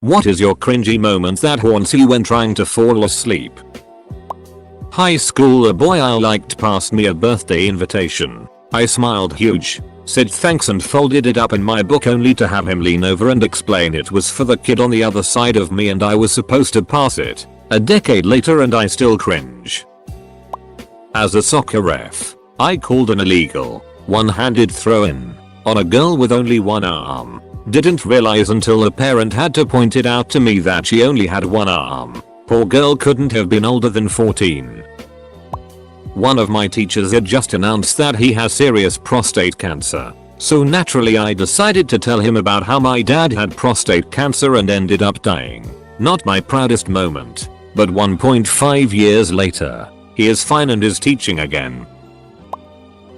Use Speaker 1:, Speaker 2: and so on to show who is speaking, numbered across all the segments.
Speaker 1: What is your cringy moment that haunts you when trying to fall asleep? High school, a boy I liked passed me a birthday invitation. I smiled huge, said thanks and folded it up in my book only to have him lean over and explain it was for the kid on the other side of me and I was supposed to pass it. A decade later and I still cringe. As a soccer ref, I called an illegal, one-handed throw-in on a girl with only one arm. Didn't realize until a parent had to point it out to me that she only had one arm. Poor girl couldn't have been older than 14. One of my teachers had just announced that he has serious prostate cancer. So naturally I decided to tell him about how my dad had prostate cancer and ended up dying. Not my proudest moment. But 1.5 years later, he is fine and is teaching again.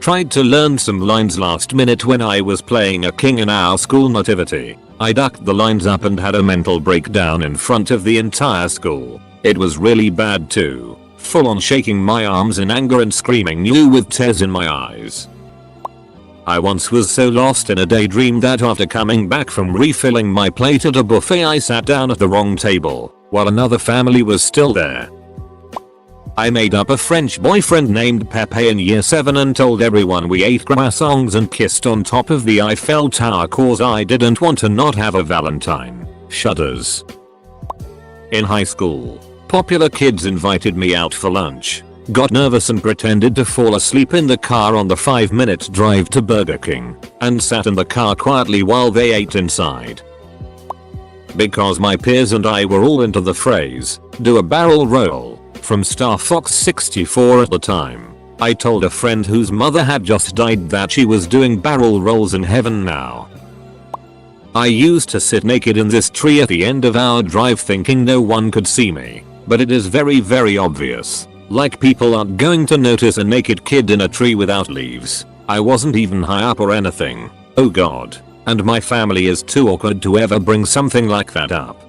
Speaker 1: Tried to learn some lines last minute when I was playing a king in our school nativity. I ducked the lines up and had a mental breakdown in front of the entire school. It was really bad too. Full on shaking my arms in anger and screaming "you" with tears in my eyes. I once was so lost in a daydream that after coming back from refilling my plate at a buffet I sat down at the wrong table while another family was still there. I made up a French boyfriend named Pepe in year 7 and told everyone we ate croissants and kissed on top of the Eiffel Tower cause I didn't want to not have a Valentine. Shudders. In high school, popular kids invited me out for lunch. Got nervous and pretended to fall asleep in the car on the 5-minute drive to Burger King and sat in the car quietly while they ate inside. Because my peers and I were all into the phrase, "do a barrel roll," from Star Fox 64 at the time, I told a friend whose mother had just died that she was doing barrel rolls in heaven now. I used to sit naked in this tree at the end of our drive thinking no one could see me, but it is very obvious. Like people aren't going to notice a naked kid in a tree without leaves. I wasn't even high up or anything. Oh god. And my family is too awkward to ever bring something like that up.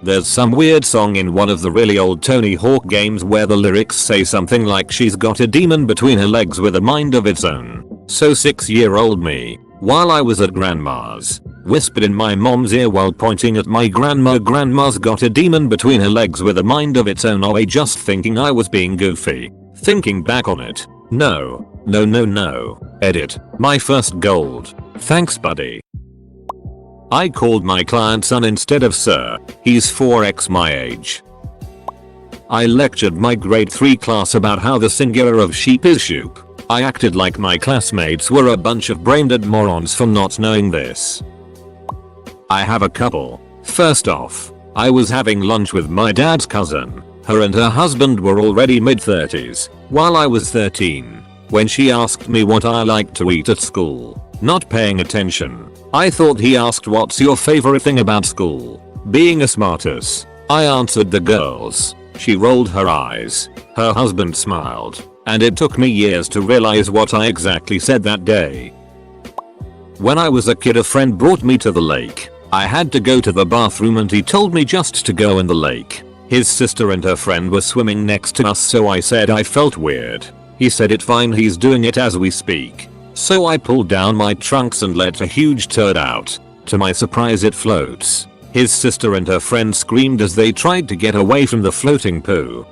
Speaker 1: There's some weird song in one of the really old Tony Hawk games where the lyrics say something like she's got a demon between her legs with a mind of its own. So 6-year-old me, while I was at grandma's, whispered in my mom's ear while pointing at my grandma's got a demon between her legs with a mind of its own, away just thinking I was being goofy. Thinking back on it, no. Edit. My first gold. Thanks buddy. I called my client son instead of sir. He's 4x my age. I lectured my grade 3 class about how the singular of sheep is shoop. I acted like my classmates were a bunch of brain-dead morons for not knowing this. I have a couple. First off, I was having lunch with my dad's cousin. Her and her husband were already mid-30s, while I was 13, when she asked me what I liked to eat at school. Not paying attention, I thought he asked what's your favorite thing about school. Being a smartass, I answered the girls. She rolled her eyes. Her husband smiled. And it took me years to realize what I exactly said that day. When I was a kid, a friend brought me to the lake. I had to go to the bathroom and he told me just to go in the lake. His sister and her friend were swimming next to us, so I said I felt weird. He said it's fine, he's doing it as we speak. So I pulled down my trunks and let a huge turd out. To my surprise it floats. His sister and her friend screamed as they tried to get away from the floating poo.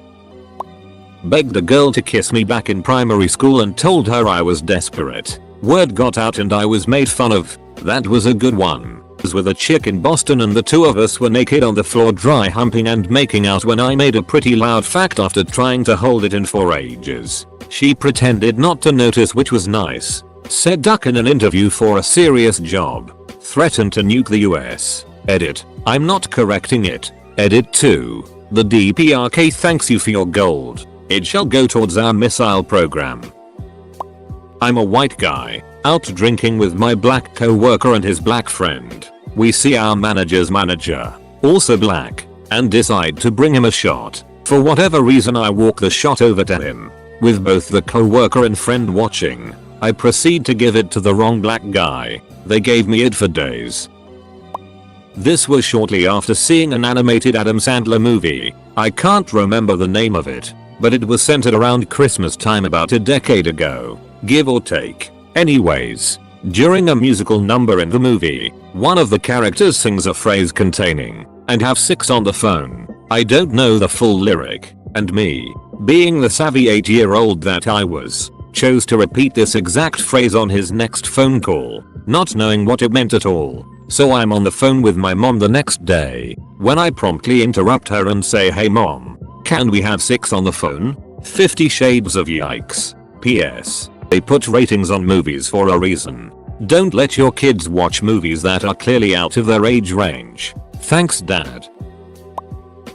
Speaker 1: Begged a girl to kiss me back in primary school and told her I was desperate. Word got out and I was made fun of. That was a good one. I was with a chick in Boston and the two of us were naked on the floor dry humping and making out when I made a pretty loud fact after trying to hold it in for ages. She pretended not to notice, which was nice. Said duck in an interview for a serious job. Threatened to nuke the US. Edit. I'm not correcting it. Edit 2. The DPRK thanks you for your gold. It shall go towards our missile program. I'm a white guy, out drinking with my black co-worker and his black friend. We see our manager's manager, also black, and decide to bring him a shot. For whatever reason I walk the shot over to him. With both the co-worker and friend watching, I proceed to give it to the wrong black guy. They gave me it for days. This was shortly after seeing an animated Adam Sandler movie. I can't remember the name of it, but it was centered around Christmas time about a decade ago, give or take. Anyways, During a musical number in the movie, one of the characters sings a phrase containing, "and have sex on the phone." I don't know the full lyric, and me, being the savvy 8-year-old that I was, chose to repeat this exact phrase on his next phone call, not knowing what it meant at all. So I'm on the phone with my mom the next day, when I promptly interrupt her and say, "Hey mom, can we have sex on the phone?" 50 shades of yikes. PS. They put ratings on movies for a reason. Don't let your kids watch movies that are clearly out of their age range. Thanks dad.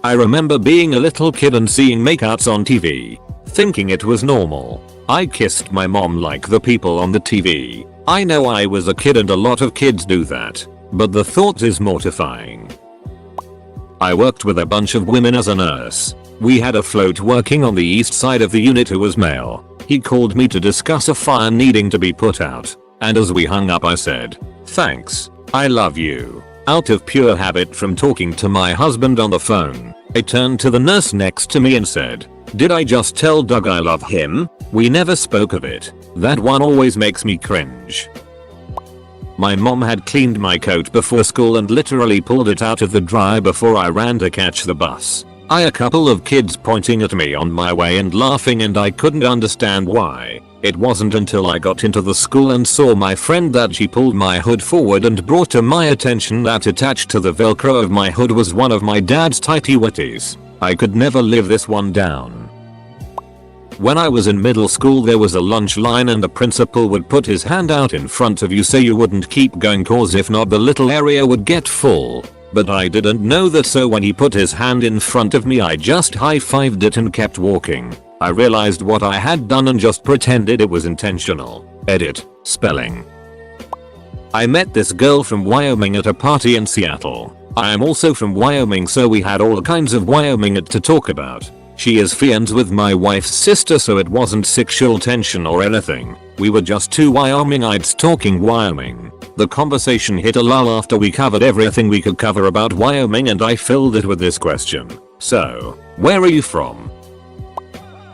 Speaker 1: I remember being a little kid and seeing makeouts on TV, thinking it was normal. I kissed my mom like the people on the TV. I know I was a kid and a lot of kids do that, but the thought is mortifying. I worked with a bunch of women as a nurse. We had a float working on the east side of the unit who was male. He called me to discuss a fire needing to be put out, and as we hung up I said, "Thanks, I love you," out of pure habit from talking to my husband on the phone. I turned to the nurse next to me and said, "Did I just tell Doug I love him?" We never spoke of it. That one always makes me cringe. My mom had cleaned my coat before school and literally pulled it out of the dryer before I ran to catch the bus. A couple of kids pointing at me on my way and laughing, and I couldn't understand why. It wasn't until I got into the school and saw my friend that she pulled my hood forward and brought to my attention that attached to the velcro of my hood was one of my dad's tighty whities. I could never live this one down. When I was in middle school there was a lunch line and the principal would put his hand out in front of you so you wouldn't keep going cause if not the little area would get full. But I didn't know that, so when he put his hand in front of me I just high-fived it and kept walking. I realized what I had done and just pretended it was intentional. Edit. Spelling. I met this girl from Wyoming at a party in Seattle. I am also from Wyoming, so we had all kinds of Wyoming to talk about. She is friends with my wife's sister, so it wasn't sexual tension or anything. We were just two Wyomingites talking Wyoming. The conversation hit a lull after we covered everything we could cover about Wyoming, and I filled it with this question. "So, where are you from?"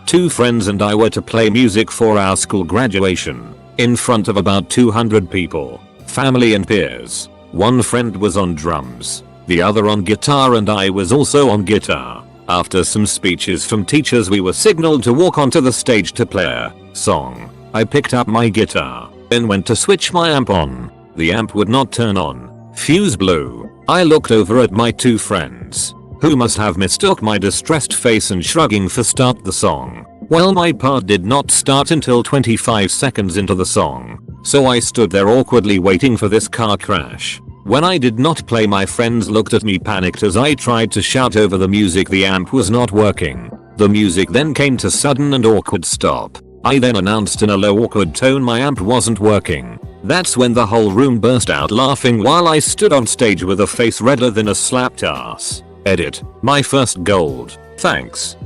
Speaker 1: Two friends and I were to play music for our school graduation, in front of about 200 people, family and peers. One friend was on drums, the other on guitar, and I was also on guitar. After some speeches from teachers we were signaled to walk onto the stage to play a song. I picked up my guitar, then went to switch my amp on. The amp would not turn on. Fuse blew. I looked over at my two friends, who must have mistook my distressed face and shrugging for start the song. Well, my part did not start until 25 seconds into the song, so I stood there awkwardly waiting for this car crash. When I did not play, my friends looked at me panicked as I tried to shout over the music. The amp was not working. The music then came to sudden and awkward stop. I then announced in a low awkward tone my amp wasn't working. That's when the whole room burst out laughing while I stood on stage with a face redder than a slapped ass. Edit. My first gold. Thanks.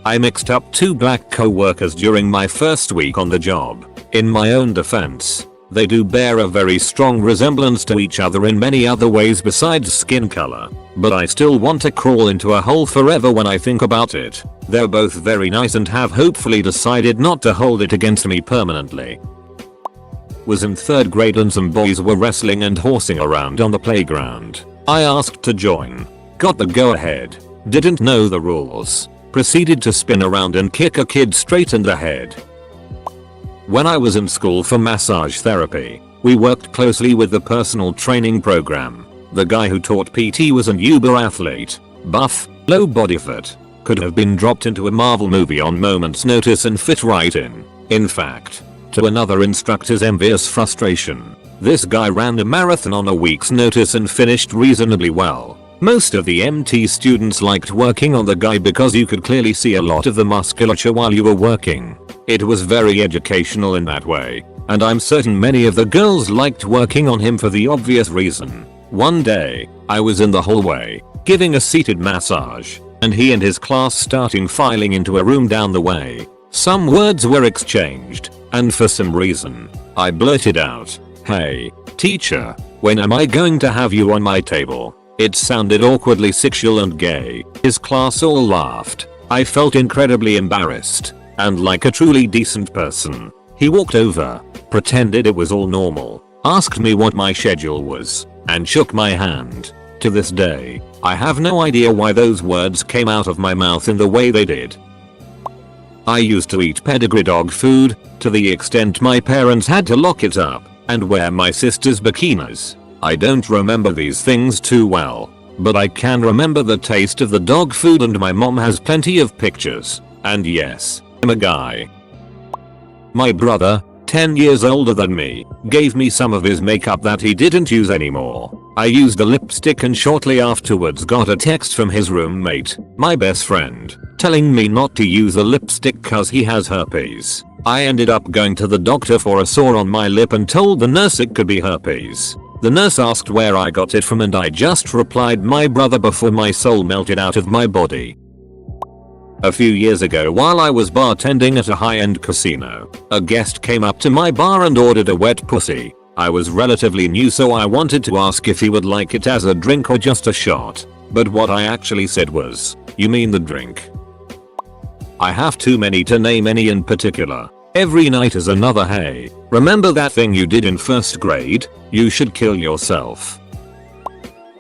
Speaker 1: I mixed up two black co-workers during my first week on the job. In my own defense, they do bear a very strong resemblance to each other in many other ways besides skin color, but I still want to crawl into a hole forever when I think about it. They're both very nice and have hopefully decided not to hold it against me permanently. Was in 3rd grade and some boys were wrestling and horsing around on the playground. I asked to join. Got the go ahead. Didn't know the rules. Proceeded to spin around and kick a kid straight in the head. When I was in school for massage therapy, we worked closely with the personal training program. The guy who taught PT was an uber athlete. Buff, low body fat. Could have been dropped into a Marvel movie on moment's notice and fit right in. In fact, to another instructor's envious frustration, this guy ran a marathon on a week's notice and finished reasonably well. Most of the MT students liked working on the guy because you could clearly see a lot of the musculature while you were working. It was very educational in that way, and I'm certain many of the girls liked working on him for the obvious reason. One day, I was in the hallway, giving a seated massage, and he and his class starting filing into a room down the way. Some words were exchanged, and for some reason, I blurted out, "Hey, teacher, when am I going to have you on my table?" It sounded awkwardly sexual and gay. His class all laughed. I felt incredibly embarrassed, and like a truly decent person, He walked over, pretended it was all normal, asked me what my schedule was, and shook my hand. To this day, I have no idea why those words came out of my mouth in the way they did. I used to eat pedigree dog food, to the extent my parents had to lock it up, and wear my sister's bikinis. I don't remember these things too well, but I can remember the taste of the dog food, and my mom has plenty of pictures. And yes, I'm a guy. My brother, 10 years older than me, gave me some of his makeup that he didn't use anymore. I used the lipstick and shortly afterwards got a text from his roommate, my best friend, telling me not to use the lipstick cause he has herpes. I ended up going to the doctor for a sore on my lip and told the nurse it could be herpes. The nurse asked where I got it from and I just replied my brother before my soul melted out of my body. A few years ago while I was bartending at a high-end casino, a guest came up to my bar and ordered a wet pussy. I was relatively new so I wanted to ask if he would like it as a drink or just a shot, but what I actually said was, "You mean the drink?" I have too many to name any in particular. Every night is another hey, remember that thing you did in first grade? You should kill yourself.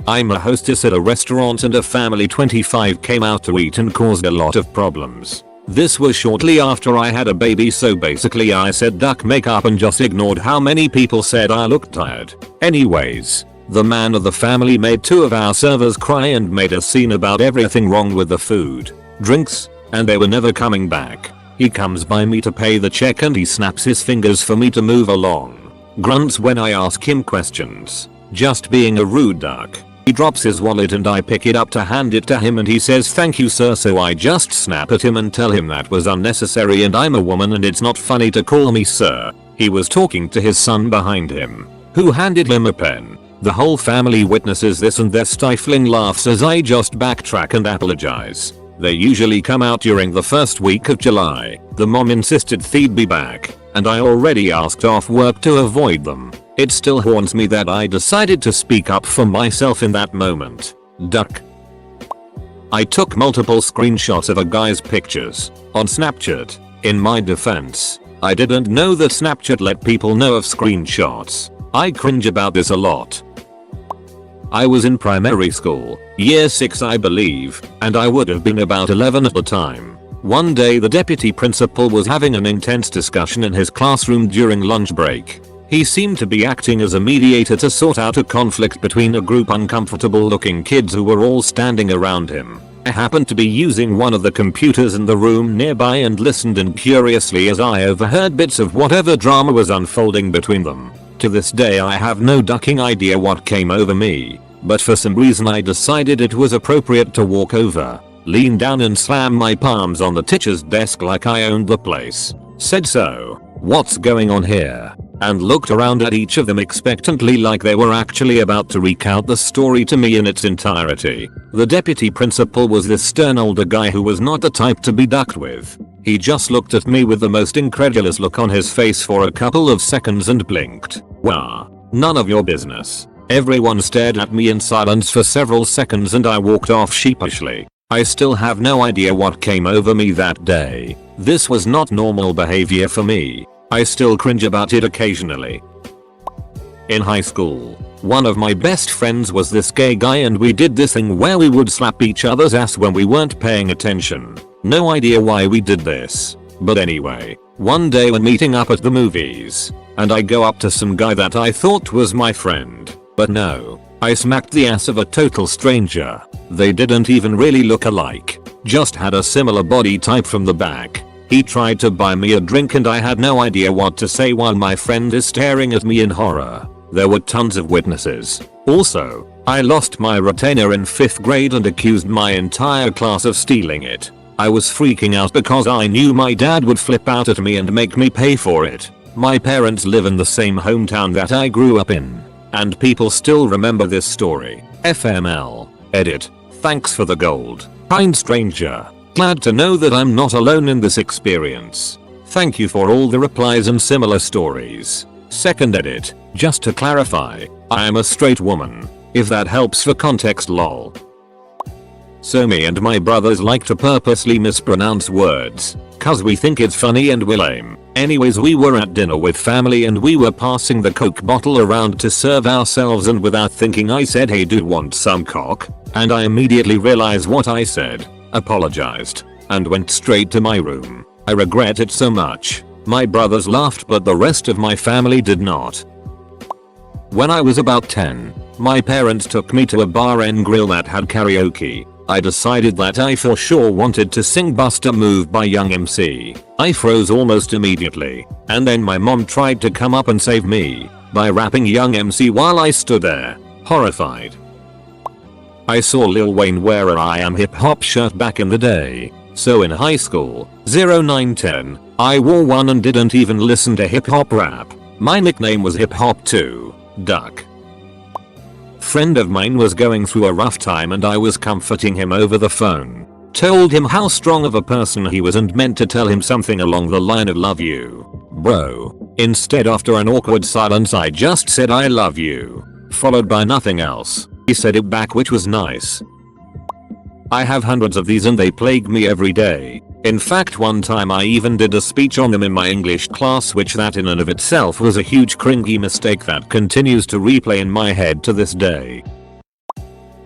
Speaker 1: I'm a hostess at a restaurant and a family 25 came out to eat and caused a lot of problems. This was shortly after I had a baby, so basically I said duck makeup and just ignored how many people said I looked tired. Anyways, the man of the family made 2 of our servers cry and made a scene about everything wrong with the food, drinks, and they were never coming back. He comes by me to pay the check and he snaps his fingers for me to move along. Grunts when I ask him questions, just being a rude duck. He drops his wallet and I pick it up to hand it to him and he says thank you sir, so I just snap at him and tell him that was unnecessary and I'm a woman and it's not funny to call me sir. He was talking to his son behind him, who handed him a pen. The whole family witnesses this and they're stifling laughs as I just backtrack and apologize. They usually come out during the first week of July. The mom insisted they'd be back, and I already asked off work to avoid them. It still haunts me that I decided to speak up for myself in that moment. Duck. I took multiple screenshots of a guy's pictures on Snapchat. In my defense, I didn't know that Snapchat let people know of screenshots. I cringe about this a lot. I was in primary school, year 6 I believe, and I would have been about 11 at the time. One day the deputy principal was having an intense discussion in his classroom during lunch break. He seemed to be acting as a mediator to sort out a conflict between a group uncomfortable looking kids who were all standing around him. I happened to be using one of the computers in the room nearby and listened in curiously as I overheard bits of whatever drama was unfolding between them. To this day I have no ducking idea what came over me, but for some reason I decided it was appropriate to walk over, lean down and slam my palms on the teacher's desk like I owned the place. Said so, "What's going on here?" and looked around at each of them expectantly like they were actually about to recount the story to me in its entirety. The deputy principal was this stern older guy who was not the type to be ducked with. He just looked at me with the most incredulous look on his face for a couple of seconds and blinked. Wah. None of your business. Everyone stared at me in silence for several seconds and I walked off sheepishly. I still have no idea what came over me that day. This was not normal behavior for me. I still cringe about it occasionally. In high school, one of my best friends was this gay guy and we did this thing where we would slap each other's ass when we weren't paying attention. No idea why we did this. But anyway, one day we're meeting up at the movies, and I go up to some guy that I thought was my friend. But no, I smacked the ass of a total stranger. They didn't even really look alike, just had a similar body type from the back. He tried to buy me a drink and I had no idea what to say while my friend is staring at me in horror. There were tons of witnesses. Also, I lost my retainer in 5th grade and accused my entire class of stealing it. I was freaking out because I knew my dad would flip out at me and make me pay for it. My parents live in the same hometown that I grew up in, and people still remember this story. FML. Edit. Thanks for the gold. Kind stranger. Glad to know that I'm not alone in this experience. Thank you for all the replies and similar stories. Second edit. Just to clarify, I am a straight woman. If that helps for context lol. So me and my brothers like to purposely mispronounce words, cause we think it's funny and we'll aim Anyways, we were at dinner with family and we were passing the Coke bottle around to serve ourselves, and without thinking I said, "Hey dude, want some cock?" And I immediately realized what I said, apologized, and went straight to my room. I regret it so much. My brothers laughed but the rest of my family did not. When I was about 10, my parents took me to a bar and grill that had karaoke. I decided that I for sure wanted to sing Bust a Move by Young MC. I froze almost immediately, and then my mom tried to come up and save me by rapping Young MC while I stood there, horrified. I saw Lil Wayne wear a I Am Hip Hop shirt back in the day, so in high school, 0910, I wore one and didn't even listen to hip hop rap. My nickname was Hip Hop 2, Duck. Friend of mine was going through a rough time and I was comforting him over the phone. Told him how strong of a person he was and meant to tell him something along the line of "love you, bro." Instead, after an awkward silence, I just said "I love you," followed by nothing else. He said it back, which was nice. I have hundreds of these and they plague me every day. In fact, one time I even did a speech on them in my English class, which that in and of itself was a huge cringy mistake that continues to replay in my head to this day.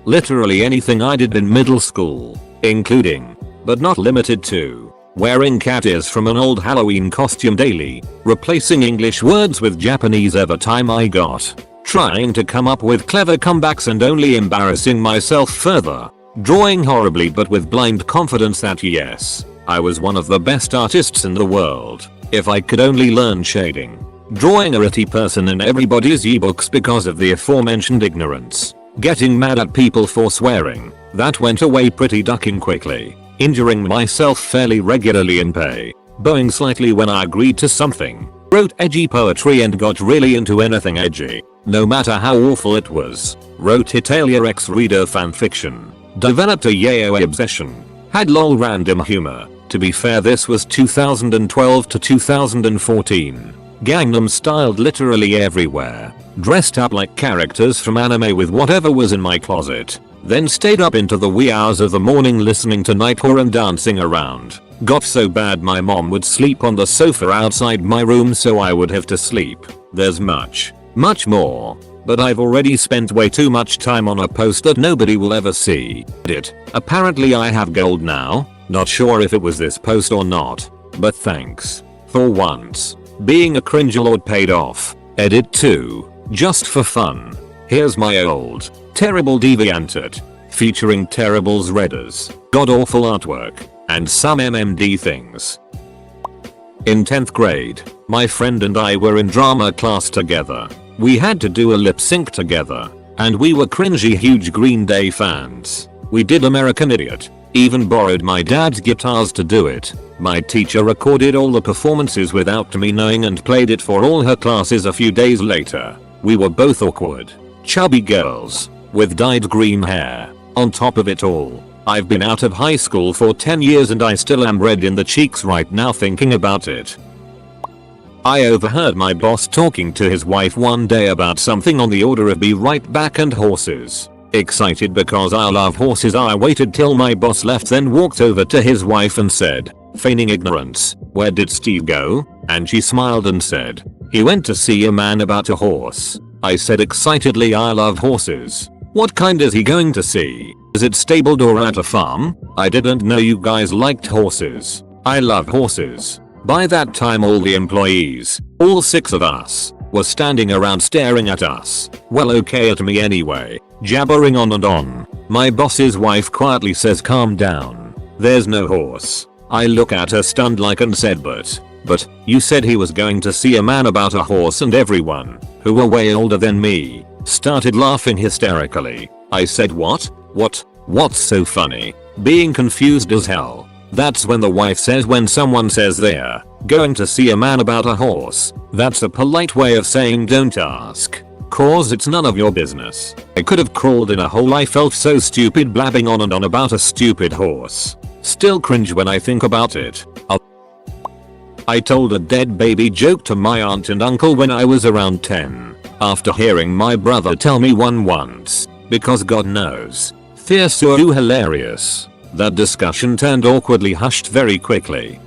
Speaker 1: Literally anything I did in middle school, including, but not limited to, wearing cat ears from an old Halloween costume daily, replacing English words with Japanese every time I got, trying to come up with clever comebacks and only embarrassing myself further, drawing horribly but with blind confidence that yes, I was one of the best artists in the world, if I could only learn shading, drawing a witty person in everybody's ebooks because of the aforementioned ignorance, getting mad at people for swearing, that went away pretty ducking quickly, injuring myself fairly regularly in pay, bowing slightly when I agreed to something, wrote edgy poetry and got really into anything edgy, no matter how awful it was, wrote Hitalia X Reader fanfiction, developed a yaoi obsession, had lol random humor. To be fair, this was 2012 to 2014. Gangnam styled literally everywhere. Dressed up like characters from anime with whatever was in my closet. Then stayed up into the wee hours of the morning listening to Nightcore and dancing around. Got so bad my mom would sleep on the sofa outside my room so I would have to sleep. There's much more. But I've already spent way too much time on a post that nobody will ever see. Apparently I have gold now. Not sure if it was this post or not. But thanks. For once. Being a cringelord paid off. Edit 2. Just for fun. Here's my old, terrible DeviantArt. Featuring Terrible's Redders. God awful artwork. And some MMD things. In 10th grade, my friend and I were in drama class together. We had to do a lip sync together, and we were cringy huge Green Day fans. We did American Idiot, even borrowed my dad's guitars to do it. My teacher recorded all the performances without me knowing and played it for all her classes a few days later. We were both awkward, chubby girls, with dyed green hair. On top of it all, I've been out of high school for 10 years and I still am red in the cheeks right now thinking about it. I overheard my boss talking to his wife one day about something on the order of "be right back" and horses. Excited because I love horses, I waited till my boss left, then walked over to his wife and said, feigning ignorance, "Where did Steve go?" And she smiled and said, "He went to see a man about a horse." I said excitedly, "I love horses. What kind is he going to see? Is it stabled or at a farm? I didn't know you guys liked horses. I love horses." By that time all the employees, all 6 of us, were standing around staring at us. Well, okay at me anyway, jabbering on and on. My boss's wife quietly says, "Calm down. There's no horse." I look at her stunned like and said, but, you said he was going to see a man about a horse," and everyone, who were way older than me, started laughing hysterically. I said, What? What's so funny?" Being confused as hell. That's when the wife says when someone says they're going to see a man about a horse, that's a polite way of saying don't ask, cause it's none of your business. I could have crawled in a hole. I felt so stupid blabbing on and on about a stupid horse. Still cringe when I think about it. I told a dead baby joke to my aunt and uncle when I was around 10, after hearing my brother tell me one once, because God knows, they're so hilarious. That discussion turned awkwardly hushed very quickly,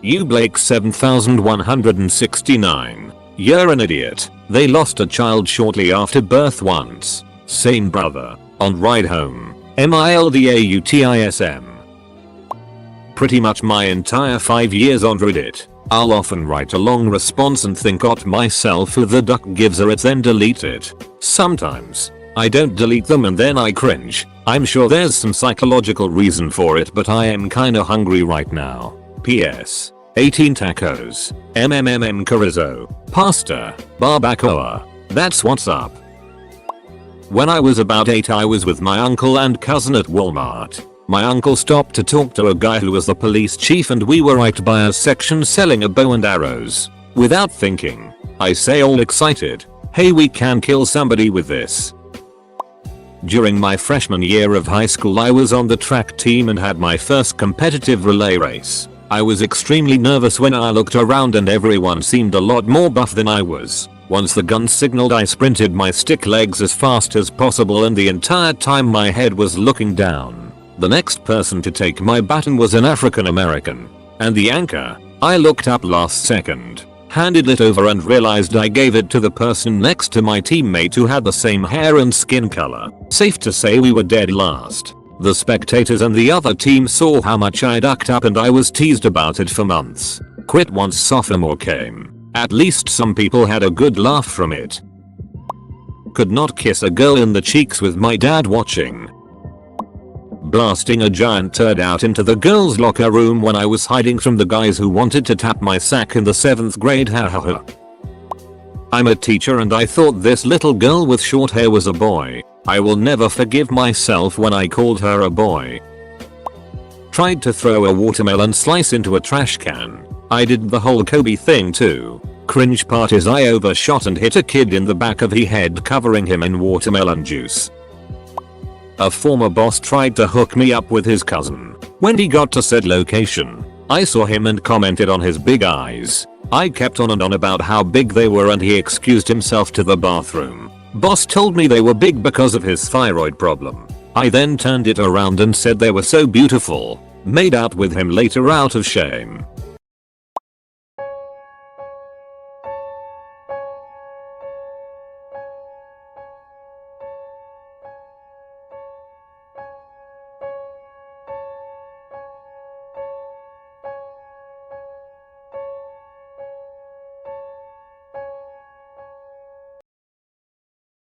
Speaker 1: You Blake 7169. You're an idiot. They lost a child shortly after birth once. Same brother. On ride home. MILDAUTISM. Pretty much my entire 5 years on Reddit. I'll often write a long response and think to myself who the duck gives a it, then delete it. Sometimes I don't delete them and then I cringe. I'm sure there's some psychological reason for it, but I am kinda hungry right now. PS. 18 tacos. Chorizo. Pasta. Barbacoa. That's what's up. When I was about 8, I was with my uncle and cousin at Walmart. My uncle stopped to talk to a guy who was the police chief, and we were right by a section selling a bow and arrows. Without thinking, I say all excited, "Hey, we can kill somebody with this." During my freshman year of high school, I was on the track team and had my first competitive relay race. I was extremely nervous when I looked around and everyone seemed a lot more buff than I was. Once the gun signaled, I sprinted my stick legs as fast as possible, and the entire time my head was looking down. The next person to take my baton was an African American. And the anchor? I looked up last second, handed it over, and realized I gave it to the person next to my teammate who had the same hair and skin color. Safe to say we were dead last. The spectators and the other team saw how much I ducked up, and I was teased about it for months. Quit once sophomore came. At least some people had a good laugh from it. Could not kiss a girl in the cheeks with my dad watching. Blasting a giant turd out into the girls' locker room when I was hiding from the guys who wanted to tap my sack in the 7th grade. Hahaha. I'm a teacher and I thought this little girl with short hair was a boy. I will never forgive myself when I called her a boy. Tried to throw a watermelon slice into a trash can. I did the whole Kobe thing too. Cringe part is I overshot and hit a kid in the back of the head, covering him in watermelon juice. A former boss tried to hook me up with his cousin. When he got to said location, I saw him and commented on his big eyes. I kept on and on about how big they were and he excused himself to the bathroom. Boss told me they were big because of his thyroid problem. I then turned it around and said they were so beautiful. Made out with him later out of shame.